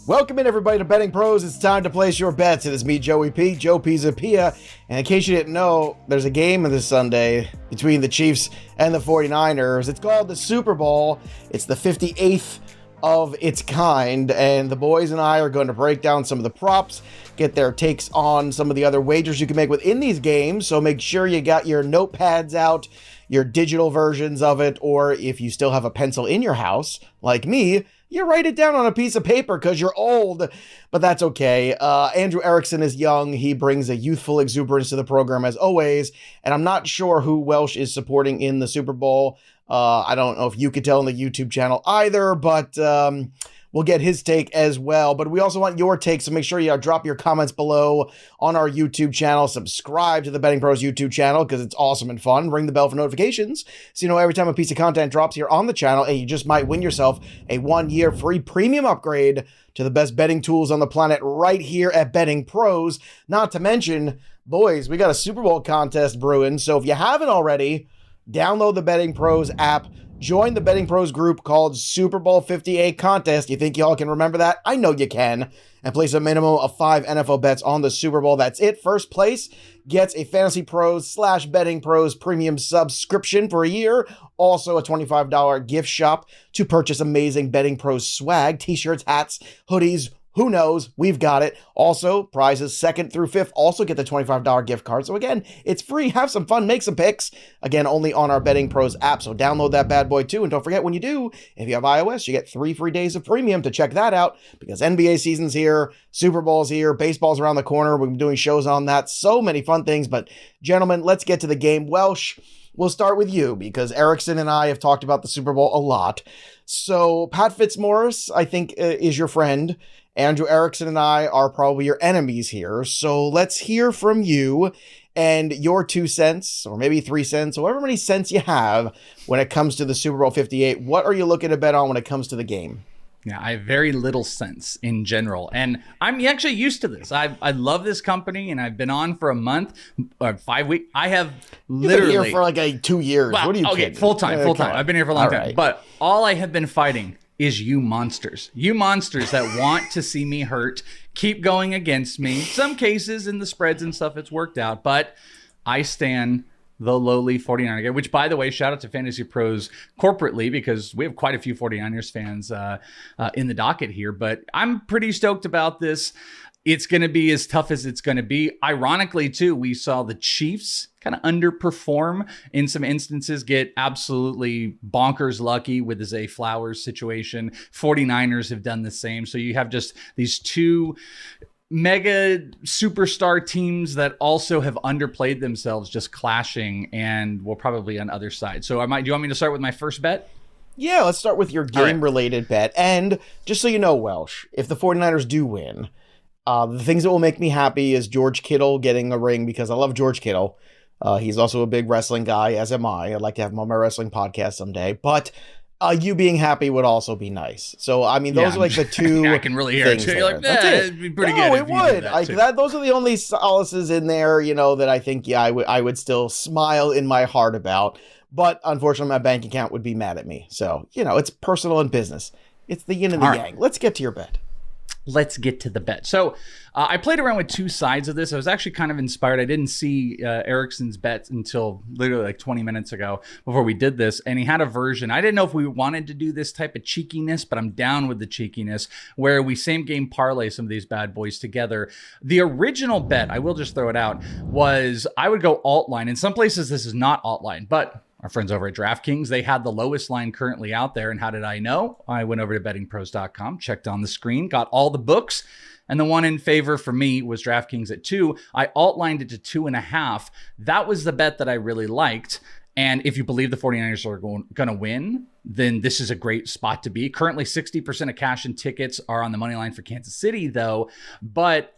Welcome in, everybody, to Betting Pros. It's time to place your bets. It is me, Joe Pisapia. And in case you didn't know, there's a game this Sunday between the Chiefs and the 49ers. It's called the Super Bowl. It's the 58th of its kind. And the boys and I are going to break down some of the props, get their takes on some of the other wagers you can make within these games. So make sure you got your notepads out, your digital versions of it, or if you still have a pencil in your house, like me, you write it down on a piece of paper because you're old, but that's okay. Andrew Erickson is young. He brings a youthful exuberance to the program as always, and I'm not sure who Welsh is supporting in the Super Bowl. I don't know if you could tell on the YouTube channel either, but we'll get his take as well. But we also want your take, so make sure you drop your comments below on our YouTube channel. Subscribe to the BettingPros YouTube channel because it's awesome and fun. Ring the bell for notifications so you know every time a piece of content drops here on the channel, and you just might win yourself a 1-year free premium upgrade to the best betting tools on the planet right here at Betting Pros. Not to mention, boys, we got a Super Bowl contest brewing, so if you haven't already, download the Betting Pros app. Join the Betting Pros group called Super Bowl 58 Contest. You think y'all can remember that? I know you can. And place a minimum of 5 NFL bets on the Super Bowl. That's it. First place gets a Fantasy Pros / Betting Pros premium subscription for a year. Also a $25 gift shop to purchase amazing Betting Pros swag, t-shirts, hats, hoodies. Who knows? We've got it. Also, prizes 2nd through 5th also get the $25 gift card. So again, it's free. Have some fun. Make some picks. Again, only on our Betting Pros app. So download that bad boy too. And don't forget, when you do, if you have iOS, you get 3 free days of premium to check that out because NBA season's here, Super Bowl's here, baseball's around the corner. We've been doing shows on that. So many fun things. But gentlemen, let's get to the game. Welsh, we'll start with you because Erickson and I have talked about the Super Bowl a lot. So Pat Fitzmaurice, I think, is your friend. Andrew Erickson and I are probably your enemies here. So let's hear from you and your 2 cents, or maybe 3 cents, however many cents you have when it comes to the Super Bowl 58. What are you looking to bet on when it comes to the game? Yeah, I have very little sense in general. And I'm actually used to this. I love this company, and I've been on for a month or 5 weeks. I have literally... You've been here for like 2 years. Well, what are you kidding? Full-time. I've been here for a long time. Right. But all I have been fighting is you monsters that want to see me hurt, keep going against me. Some cases in the spreads and stuff, it's worked out, but I stand the lowly 49er guy, which, by the way, shout out to Fantasy Pros corporately because we have quite a few 49ers fans in the docket here, but I'm pretty stoked about this. It's going to be as tough as it's going to be. Ironically, too, we saw the Chiefs kind of underperform in some instances, get absolutely bonkers lucky with the Zay Flowers situation. 49ers have done the same. So you have just these 2 mega superstar teams that also have underplayed themselves, just clashing, and we're probably on other side. So do you want me to start with my first bet? Yeah, let's start with your game-related bet. And just so you know, Welsh, if the 49ers do win, the things that will make me happy is George Kittle getting a ring because I love George Kittle. He's also a big wrestling guy, as am I. I'd like to have him on my wrestling podcast someday. But you being happy would also be nice. So, I mean, those are like the 2 I can really hear it. You're like, it'd be pretty good. No, it would. Those are the only solaces in there, that I think, I would still smile in my heart about. But unfortunately, my bank account would be mad at me. So, it's personal and business. It's the yin and the yang. Let's get to your bet. Let's get to the bet. So I played around with 2 sides of this. I was actually kind of inspired. I didn't see Erickson's bet until literally like 20 minutes ago before we did this. And he had a version. I didn't know if we wanted to do this type of cheekiness, but I'm down with the cheekiness where we same game parlay some of these bad boys together. The original bet, I will just throw it out, was I would go alt line. In some places, this is not alt line, but our friends over at DraftKings, they had the lowest line currently out there. And how did I know? I went over to bettingpros.com, checked on the screen, got all the books. And the one in favor for me was DraftKings at 2. I alt-lined it to 2.5. That was the bet that I really liked. And if you believe the 49ers are going to win, then this is a great spot to be. Currently, 60% of cash and tickets are on the money line for Kansas City, though. But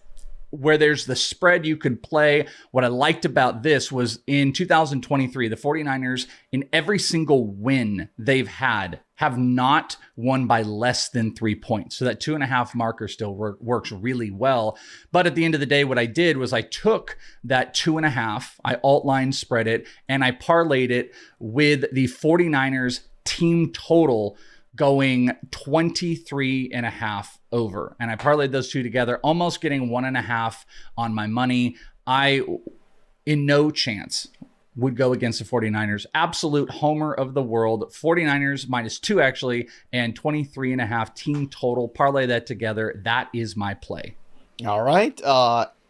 where there's the spread you could play. What I liked about this was in 2023, the 49ers, in every single win they've had, have not won by less than 3 points. So that 2.5 marker still works really well. But at the end of the day, what I did was I took that 2.5, I alt-line spread it, and I parlayed it with the 49ers team total going 23.5 over. And I parlayed those two together, almost getting 1.5 on my money. I, in no chance, would go against the 49ers. Absolute homer of the world. 49ers -2 actually, and 23.5 team total. Parlay that together. That is my play. All right.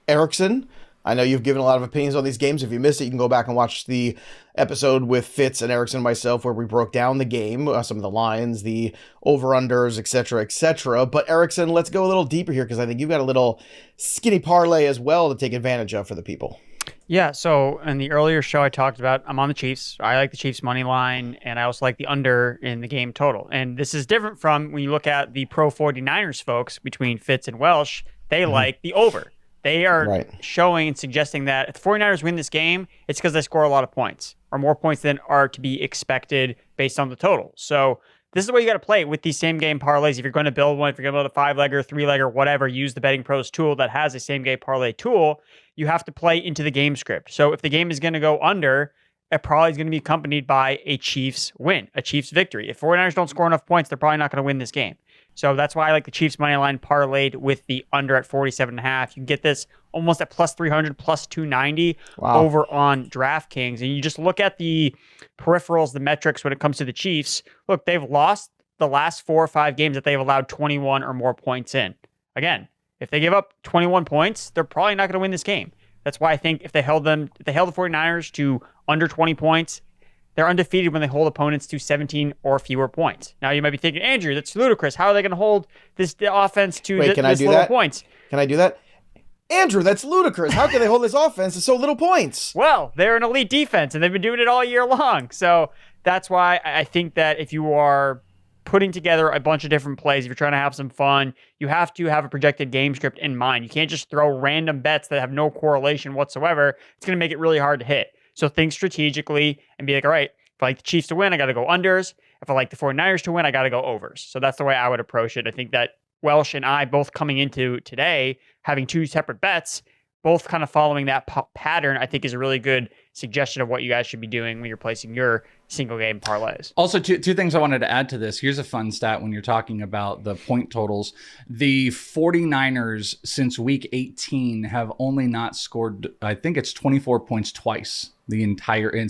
Erickson, I know you've given a lot of opinions on these games. If you missed it, you can go back and watch the episode with Fitz and Erickson and myself where we broke down the game, some of the lines, the over-unders, etc., etc. But Erickson, let's go a little deeper here because I think you've got a little skinny parlay as well to take advantage of for the people. Yeah, so in the earlier show I talked about, I'm on the Chiefs. I like the Chiefs money line, and I also like the under in the game total. And this is different from when you look at the pro 49ers folks between Fitz and Welsh. They like the over. They are showing and suggesting that if the 49ers win this game, it's because they score a lot of points, or more points than are to be expected based on the total. So this is the way you got to play with these same game parlays. If you're going to build one, if you're going to build a 5-legger, 3-legger, whatever, use the BettingPros tool that has a same game parlay tool. You have to play into the game script. So if the game is going to go under, it probably is going to be accompanied by a Chiefs win, a Chiefs victory. If 49ers don't score enough points, they're probably not going to win this game. So that's why I like the Chiefs money line parlayed with the under at 47.5. You can get this almost at plus 300, plus 290 over on DraftKings. And you just look at the peripherals, the metrics when it comes to the Chiefs. Look, they've lost the last 4 or 5 games that they've allowed 21 or more points in. Again, if they give up 21 points, they're probably not going to win this game. That's why I think if they held the 49ers to under 20 points, they're undefeated when they hold opponents to 17 or fewer points. Now you might be thinking, Andrew, that's ludicrous. How are they going to hold this offense to this little points? Can I do that? Andrew, that's ludicrous. How can they hold this offense to so little points? Well, they're an elite defense, and they've been doing it all year long. So that's why I think that if you are putting together a bunch of different plays, if you're trying to have some fun, you have to have a projected game script in mind. You can't just throw random bets that have no correlation whatsoever. It's going to make it really hard to hit. So think strategically and be like, all right, if I like the Chiefs to win, I got to go unders. If I like the 49ers to win, I got to go overs. So that's the way I would approach it. I think that Welsh and I both coming into today, having 2 separate bets, both kind of following that pattern, I think is a really good suggestion of what you guys should be doing when you're placing your single game parlays. Also, two things I wanted to add to this. Here's a fun stat when you're talking about the point totals. The 49ers since week 18 have only not scored, I think it's 24 points twice and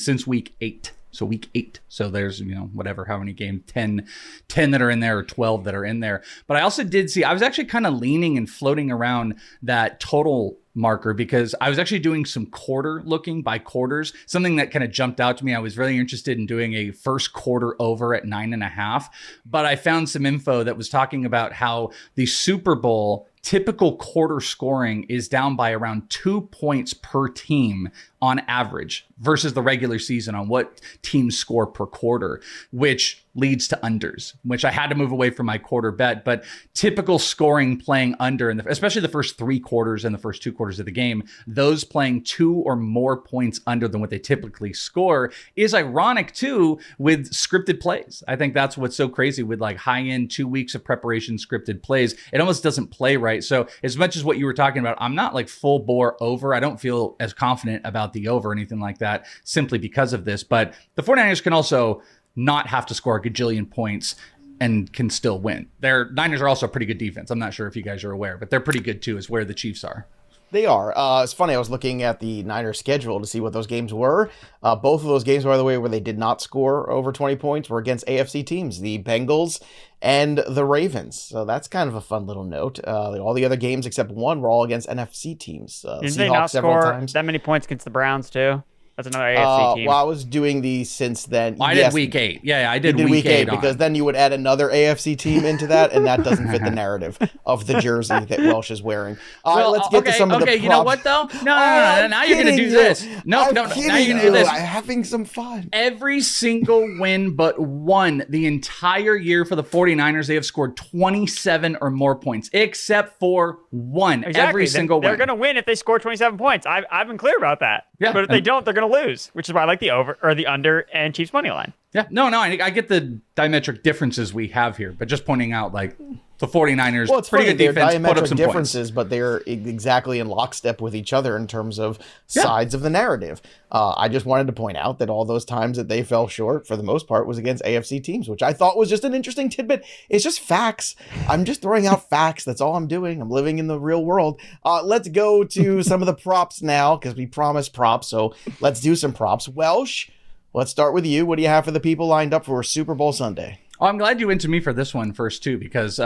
since week 8. So week 8. So there's, whatever, how many games, 10 that are in there or 12 that are in there. But I also did see, I was actually kind of leaning and floating around that total marker because I was actually doing some quarter looking by quarters, something that kind of jumped out to me. I was really interested in doing a first quarter over at 9.5, but I found some info that was talking about how the Super Bowl typical quarter scoring is down by around 2 points per team on average versus the regular season on what teams score per quarter, which leads to unders, which I had to move away from my quarter bet. But typical scoring playing under, especially the first 3 quarters and the first 2 quarters of the game, those playing 2 or more points under than what they typically score is ironic too with scripted plays. I think that's what's so crazy with like high-end 2 weeks of preparation scripted plays. It almost doesn't play right. So as much as what you were talking about, I'm not like full bore over. I don't feel as confident about the over or anything like that simply because of this. But the 49ers can also not have to score a gajillion points and can still win. Their Niners are also a pretty good defense. I'm not sure if you guys are aware, but they're pretty good too, is where the Chiefs are. They are. It's funny, I was looking at the Niners schedule to see what those games were. Both of those games, by the way, where they did not score over 20 points were against AFC teams, the Bengals and the Ravens. So that's kind of a fun little note. All the other games except one were all against NFC teams. Didn't they not score that many points against the Browns too? That's another AFC team. Well, I was doing these since then. I did week 8. Yeah, I did week 8 because then you would add another AFC team into that, and that doesn't fit the narrative of the jersey that Welsh is wearing. All right, let's get to some of the props. You know what, though? No. Now you're going to do this. No. Now you're going to do this. I'm having some fun. Every single win but one the entire year for the 49ers, they have scored 27 or more points, except for one. Exactly. Every single win. They're going to win if they score 27 points. I've been clear about that. Yeah. But if they don't, they're going to lose, which is why I like the over or the under and Chiefs money line. Yeah, no, I get the diametric differences we have here, but just pointing out, like, the 49ers, Well, it's pretty funny, good defense, they're put up diametric some differences, points. but they're exactly in lockstep with each other in terms of sides of the narrative. I just wanted to point out that all those times that they fell short, for the most part, was against AFC teams, which I thought was just an interesting tidbit. It's just facts. I'm just throwing out facts. That's all I'm doing. I'm living in the real world. Let's go to some of the props now, because we promised props, so let's do some props. Welsh, let's start with you. What do you have for the people lined up for Super Bowl Sunday? Oh, I'm glad you went to me for this one first, too, because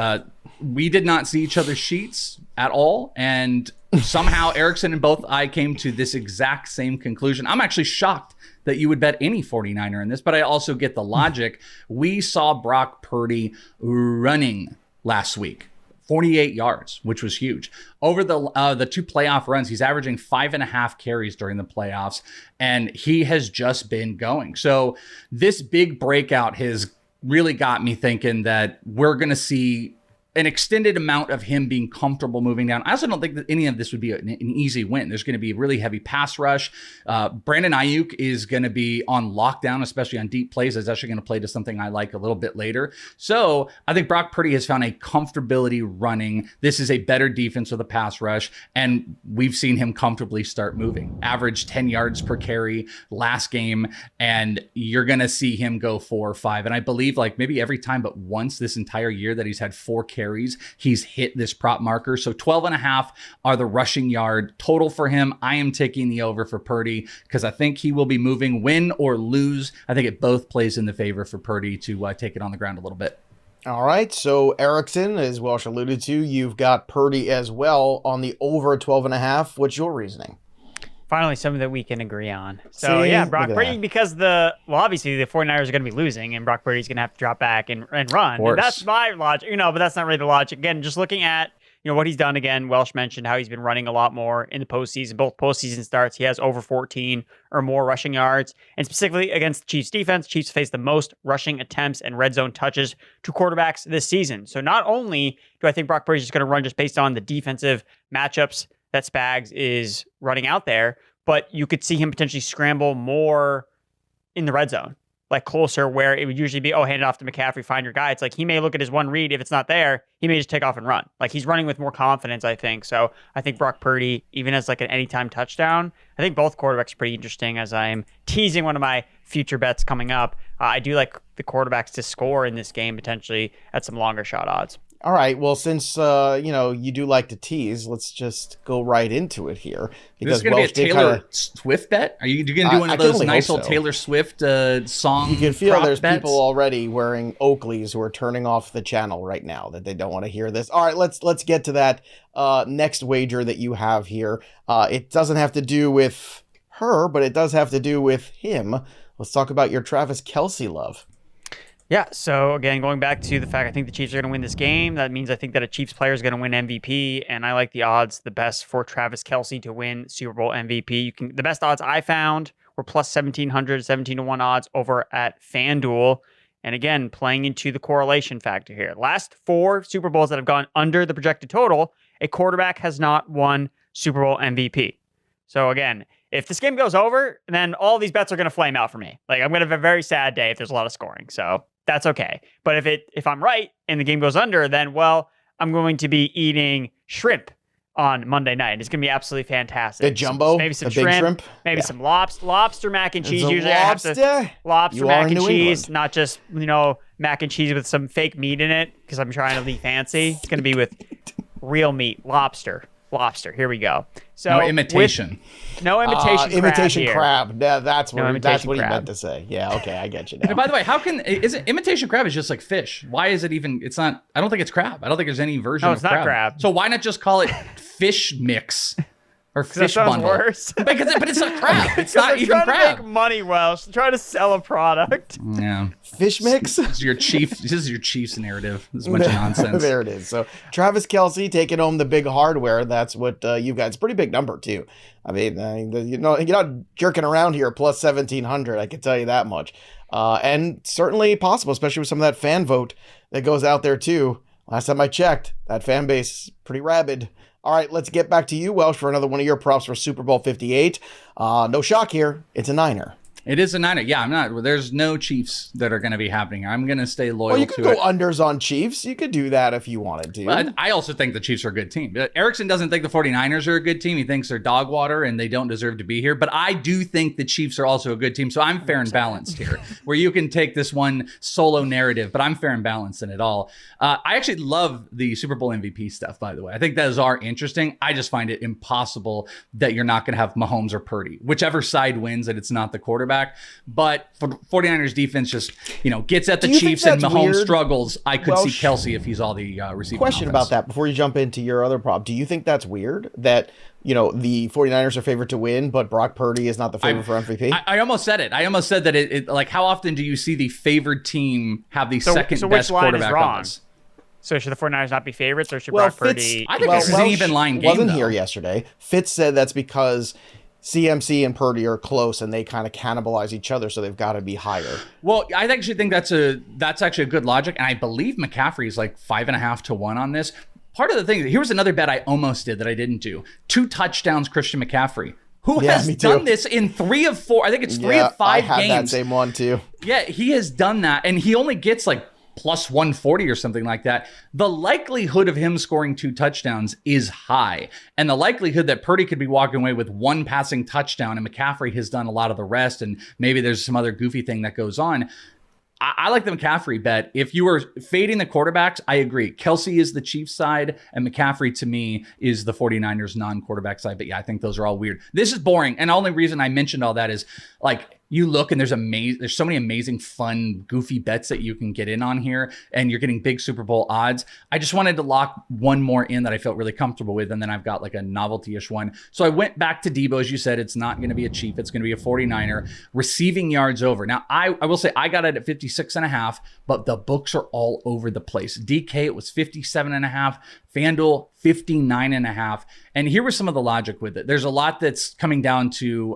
we did not see each other's sheets at all. And somehow Erickson and both I came to this exact same conclusion. I'm actually shocked that you would bet any 49er in this, but I also get the logic. We saw Brock Purdy running last week. 48 yards, which was huge. Over the two playoff runs, he's averaging 5.5 carries during the playoffs, and he has just been going. So this big breakout has really got me thinking that we're going to see an extended amount of him being comfortable moving down. I also don't think that any of this would be an easy win. There's going to be a really heavy pass rush. Brandon Ayuk is going to be on lockdown, especially on deep plays. Is actually going to play to something I like a little bit later. So I think Brock Purdy has found a comfortability running. This is a better defense with a pass rush, and we've seen him comfortably start moving. Average 10 yards per carry last game, and you're going to see him go 4 or 5. And I believe like maybe every time but once this entire year that he's had 4 carries, he's hit this prop marker. So 12.5 are the rushing yard total for him. I am taking the over for Purdy because I think he will be moving, win or lose. I think it both plays in the favor for Purdy to take it on the ground a little bit. All right, so Erickson, as Welsh alluded to, you've got Purdy as well on the over 12.5. What's your reasoning? Finally, something that we can agree on. So, See? yeah, Brock Look at Purdy, that. because obviously the 49ers are going to be losing, and Brock Purdy's going to have to drop back and run. course. And that's my logic, but that's not really the logic. Again, just looking at, what he's done again, Welsh mentioned how he's been running a lot more in the postseason. Both postseason starts, he has over 14 or more rushing yards. And specifically against the Chiefs defense, Chiefs face the most rushing attempts and red zone touches to quarterbacks this season. So not only do I think Brock Purdy's just going to run just based on the defensive matchups that Spags is running out there, but you could see him potentially scramble more in the red zone, like closer where it would usually be, hand it off to McCaffrey, find your guy. It's like he may look at his one read. If it's not there, he may just take off and run. Like he's running with more confidence, I think. So I think Brock Purdy, even as like an anytime touchdown, I think both quarterbacks are pretty interesting as I'm teasing one of my future bets coming up. I do like the quarterbacks to score in this game potentially at some longer shot odds. All right, well, since, you do like to tease, let's just go right into it here. This is going to be a Taylor Swift bet? Are you going to do one of those nice old Taylor Swift song? You can feel there's bets? people already wearing Oakleys who are turning off the channel right now that they don't want to hear this. All right, let's get to that next wager that you have here. It doesn't have to do with her, but it does have to do with him. Let's talk about your Travis Kelce love. Yeah, so again, going back to the fact I think the Chiefs are going to win this game, that means I think that a Chiefs player is going to win MVP, and I like the odds the best for Travis Kelce to win Super Bowl MVP. The best odds I found were plus 1,700, 17-1 odds over at FanDuel. And again, playing into the correlation factor here. Last 4 Super Bowls that have gone under the projected total, a quarterback has not won Super Bowl MVP. So again, if this game goes over, then all these bets are going to flame out for me. Like I'm going to have a very sad day if there's a lot of scoring. So that's okay. But if I'm right and the game goes under, then I'm going to be eating shrimp on Monday night. It's going to be absolutely fantastic. The jumbo, maybe some the big shrimp, maybe some lobster mac and cheese. Usually lobster? I have to lobster You mac are in and New cheese, England. not just mac and cheese with some fake meat in it because I'm trying to be fancy. It's going to be with real meat, lobster. Here we go. So no imitation. No imitation crab imitation here. crab. Yeah, that's what imitation he crab. meant to say. Yeah, okay, I get you now. And by the way, is it imitation crab is just like fish? Why is it even? It's not. I don't think it's crab. I don't think there's any version No, of it's not crab. So why not just call it fish mix or That fish sounds bundle? worse. But it's not crab. It's not even trying crab. to make money, Welsh. Trying to sell a product. Yeah, Fish mix? this is your Chiefs narrative. This is a bunch of nonsense. There it is. So Travis Kelce taking home the big hardware. That's what you got. It's a pretty big number too. I mean, you're not jerking around here plus 1,700. I can tell you that much. And certainly possible, especially with some of that fan vote that goes out there too. Last time I checked, that fan base is pretty rabid. All right, let's get back to you, Welsh, for another one of your props for Super Bowl 58. No shock here. It's a Niner. It is a Niner. Yeah, I'm not. There's no Chiefs that are going to be happening. I'm going to stay loyal Well, you to could it. go unders on Chiefs. You could do that if you wanted to. But I also think the Chiefs are a good team. Erickson doesn't think the 49ers are a good team. He thinks they're dog water and they don't deserve to be here. But I do think the Chiefs are also a good team. So I'm fair and balanced here, where you can take this one solo narrative, but I'm fair and balanced in it all. I actually love the Super Bowl MVP stuff, by the way. I think those are interesting. I just find it impossible that you're not going to have Mahomes or Purdy, whichever side wins, that it's not the quarterback. But for 49ers defense just, gets at the Chiefs and Mahomes weird? struggles. I could see Kelce if he's all the receiving Question offense. about that before you jump into your other prop. Do you think that's weird that, the 49ers are favored to win, but Brock Purdy is not the favorite for MVP? I almost said it. I almost said that it like, how often do you see the favored team have the second so best which line quarterback is wrong? of us? So should the 49ers not be favorites, or should Brock Purdy? I think this is an even line game, wasn't though. here yesterday. Fitz said that's because CMC and Purdy are close and they kind of cannibalize each other, so they've got to be higher. Well, I actually think that's actually a good logic, and I believe McCaffrey is like 5.5 to 1 on this. Part of the thing, here's another bet I almost did that I didn't do. 2 touchdowns, Christian McCaffrey, who has done this in 3 of 4. I think it's 3 of 5 games. I had that same one too. Yeah, he has done that, and he only gets like plus 140 or something like that. The likelihood of him scoring 2 touchdowns is high. And the likelihood that Purdy could be walking away with 1 passing touchdown and McCaffrey has done a lot of the rest, and maybe there's some other goofy thing that goes on. I like the McCaffrey bet. If you were fading the quarterbacks, I agree. Kelce is the Chiefs side, and McCaffrey, to me, is the 49ers non-quarterback side. But yeah, I think those are all weird. This is boring. And the only reason I mentioned all that is, like, you look and there's so many amazing, fun, goofy bets that you can get in on here, and you're getting big Super Bowl odds. I just wanted to lock one more in that I felt really comfortable with, and then I've got like a novelty-ish one. So I went back to Deebo. As you said, it's not going to be a Chief. It's going to be a 49er. Receiving yards over. Now, I will say I got it at 56.5, but the books are all over the place. DK, it was 57.5. FanDuel, 59.5. And here was some of the logic with it. There's a lot that's coming down to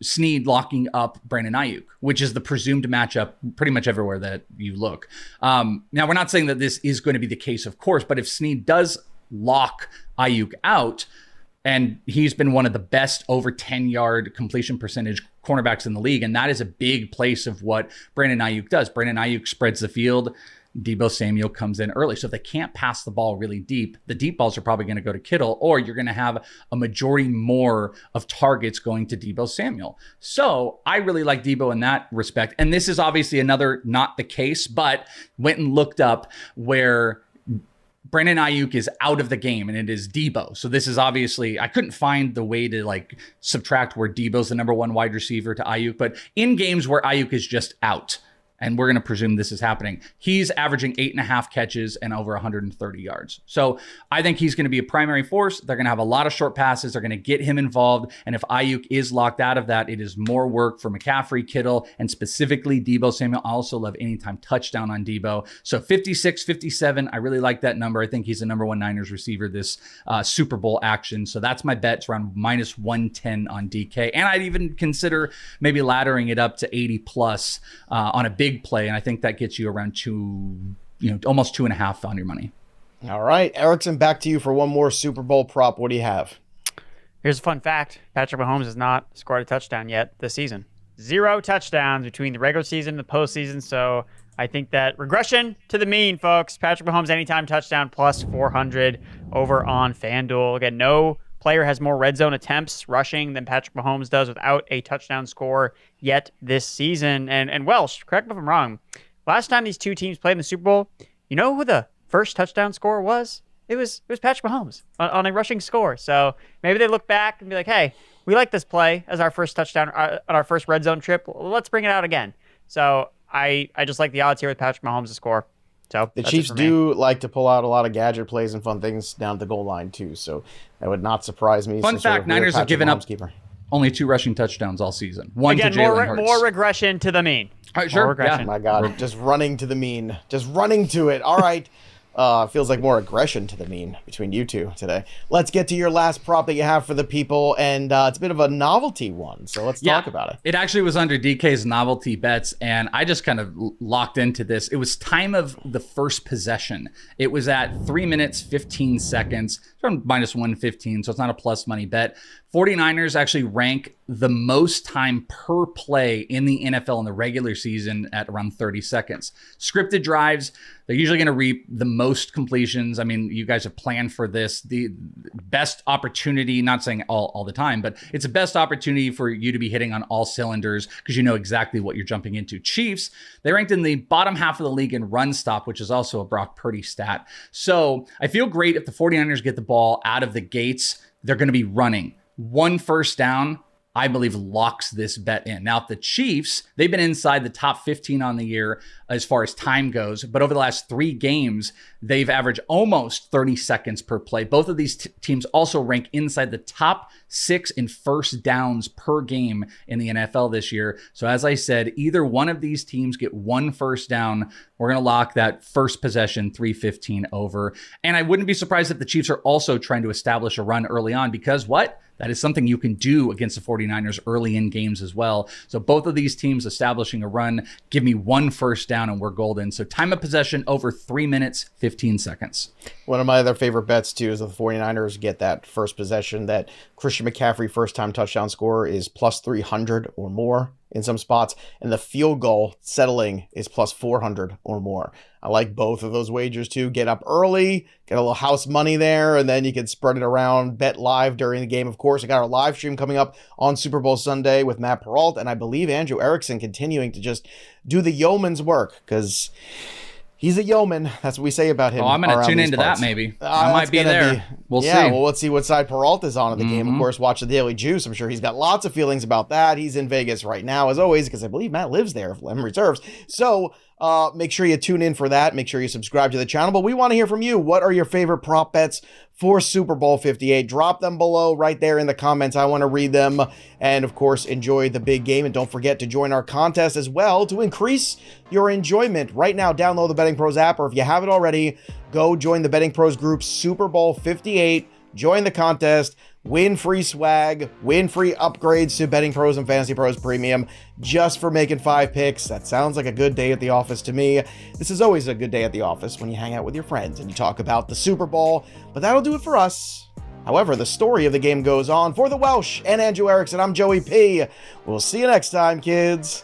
Snead locking up Brandon Ayuk, which is the presumed matchup pretty much everywhere that you look. Now, we're not saying that this is going to be the case, of course, but if Snead does lock Ayuk out, and he's been one of the best over 10-yard completion percentage cornerbacks in the league, and that is a big place of what Brandon Ayuk does. Brandon Ayuk spreads the field. Deebo Samuel comes in early. So if they can't pass the ball really deep, the deep balls are probably going to go to Kittle, or you're going to have a majority more of targets going to Deebo Samuel. So I really like Deebo in that respect. And this is obviously another not the case, but went and looked up where Brandon Ayuk is out of the game, and it is Deebo. So this is obviously, I couldn't find the way to like subtract where Deebo's the number 1 wide receiver to Ayuk, but in games where Ayuk is just out, and we're going to presume this is happening, he's averaging 8.5 catches and over 130 yards. So I think he's going to be a primary force. They're going to have a lot of short passes. They're going to get him involved. And if Ayuk is locked out of that, it is more work for McCaffrey, Kittle, and specifically Deebo Samuel. I also love anytime touchdown on Deebo. So 56, 57, I really like that number. I think he's the number 1 Niners receiver this Super Bowl action. So that's my bet. It's around minus 110 on DK. And I'd even consider maybe laddering it up to 80 plus on a big play, and I think that gets you around 2, almost 2.5 on your money. All right, Erickson, back to you for one more Super Bowl prop. What do you have? Here's a fun fact. Patrick Mahomes has not scored a touchdown yet this season. 0 touchdowns between the regular season and the postseason. So I think that regression to the mean, folks. Patrick Mahomes anytime touchdown plus 400 over on FanDuel. Again, no player has more red zone attempts rushing than Patrick Mahomes does without a touchdown score yet this season. And Welsh, correct me if I'm wrong, last time these two teams played in the Super Bowl, you know who the first touchdown scorer was? It was Patrick Mahomes on a rushing score. So maybe they look back and be like, hey, we like this play as our first touchdown on our first red zone trip. Let's bring it out again. So I just like the odds here with Patrick Mahomes to score. So the Chiefs do like to pull out a lot of gadget plays and fun things down at the goal line too, so that would not surprise me. Fun fact, Niners have given up only 2 rushing touchdowns all season. One again, to Jalen Hurts. More regression to the mean. All right, sure. Yeah. Oh my God, just running to the mean. Just running to it. All right. Feels like more aggression to the mean between you two today. Let's get to your last prop that you have for the people, and it's a bit of a novelty one, so let's talk about it. It actually was under DK's novelty bets, and I just kind of locked into this. It was time of the first possession. It was at 3 minutes, 15 seconds. It's around minus 115, so it's not a plus money bet. 49ers actually rank the most time per play in the NFL in the regular season at around 30 seconds. Scripted drives, they're usually going to reap the most completions. I mean, you guys have planned for this. The best opportunity, not saying all the time, but it's the best opportunity for you to be hitting on all cylinders because you know exactly what you're jumping into. Chiefs, they ranked in the bottom half of the league in run stop, which is also a Brock Purdy stat. So I feel great if the 49ers get the ball out of the gates. They're going to be running. 1 first down, I believe, locks this bet in. Now, if the Chiefs, they've been inside the top 15 on the year as far as time goes, but over the last 3 games, they've averaged almost 30 seconds per play. Both of these teams also rank inside the top 6 in first downs per game in the NFL this year. So as I said, either one of these teams get 1 first down. We're going to lock that first possession 315 over. And I wouldn't be surprised if the Chiefs are also trying to establish a run early on because what? That is something you can do against the 49ers early in games as well. So both of these teams establishing a run, give me 1 first down and we're golden. So time of possession over 3 minutes, 15 seconds. One of my other favorite bets too is if the 49ers get that first possession, that Christian McCaffrey first time touchdown score is plus 300 or more in some spots, and the field goal settling is plus 400 or more. I like both of those wagers too. Get up early, get a little house money there, and then you can spread it around, bet live during the game. Of course, I got our live stream coming up on Super Bowl Sunday with Matt Peralta, and I believe Andrew Erickson continuing to just do the yeoman's work because he's a yeoman. That's what we say about him. Oh, I'm going to tune into that maybe. I might be there. We'll see. Well, let's see what side Peralta's on in the game. Of course, watch the Daily Juice. I'm sure he's got lots of feelings about that. He's in Vegas right now, as always, because I believe Matt lives there, if memory serves. So make sure you tune in for that. Make sure you subscribe to the channel. But we want to hear from you. What are your favorite prop bets for Super Bowl 58? Drop them below right there in the comments. I want to read them. And of course, enjoy the big game. And don't forget to join our contest as well to increase your enjoyment. Right now, download the Betting Pros app, or if you haven't already, go join the Betting Pros group Super Bowl 58. Join the contest, win free swag, win free upgrades to Betting Pros and Fantasy Pros Premium just for making 5 picks. That sounds like a good day at the office to me. This is always a good day at the office when you hang out with your friends and you talk about the Super Bowl, but that'll do it for us. However, the story of the game goes on. For the Welsh and Andrew Erickson, I'm Joey P. We'll see you next time, kids.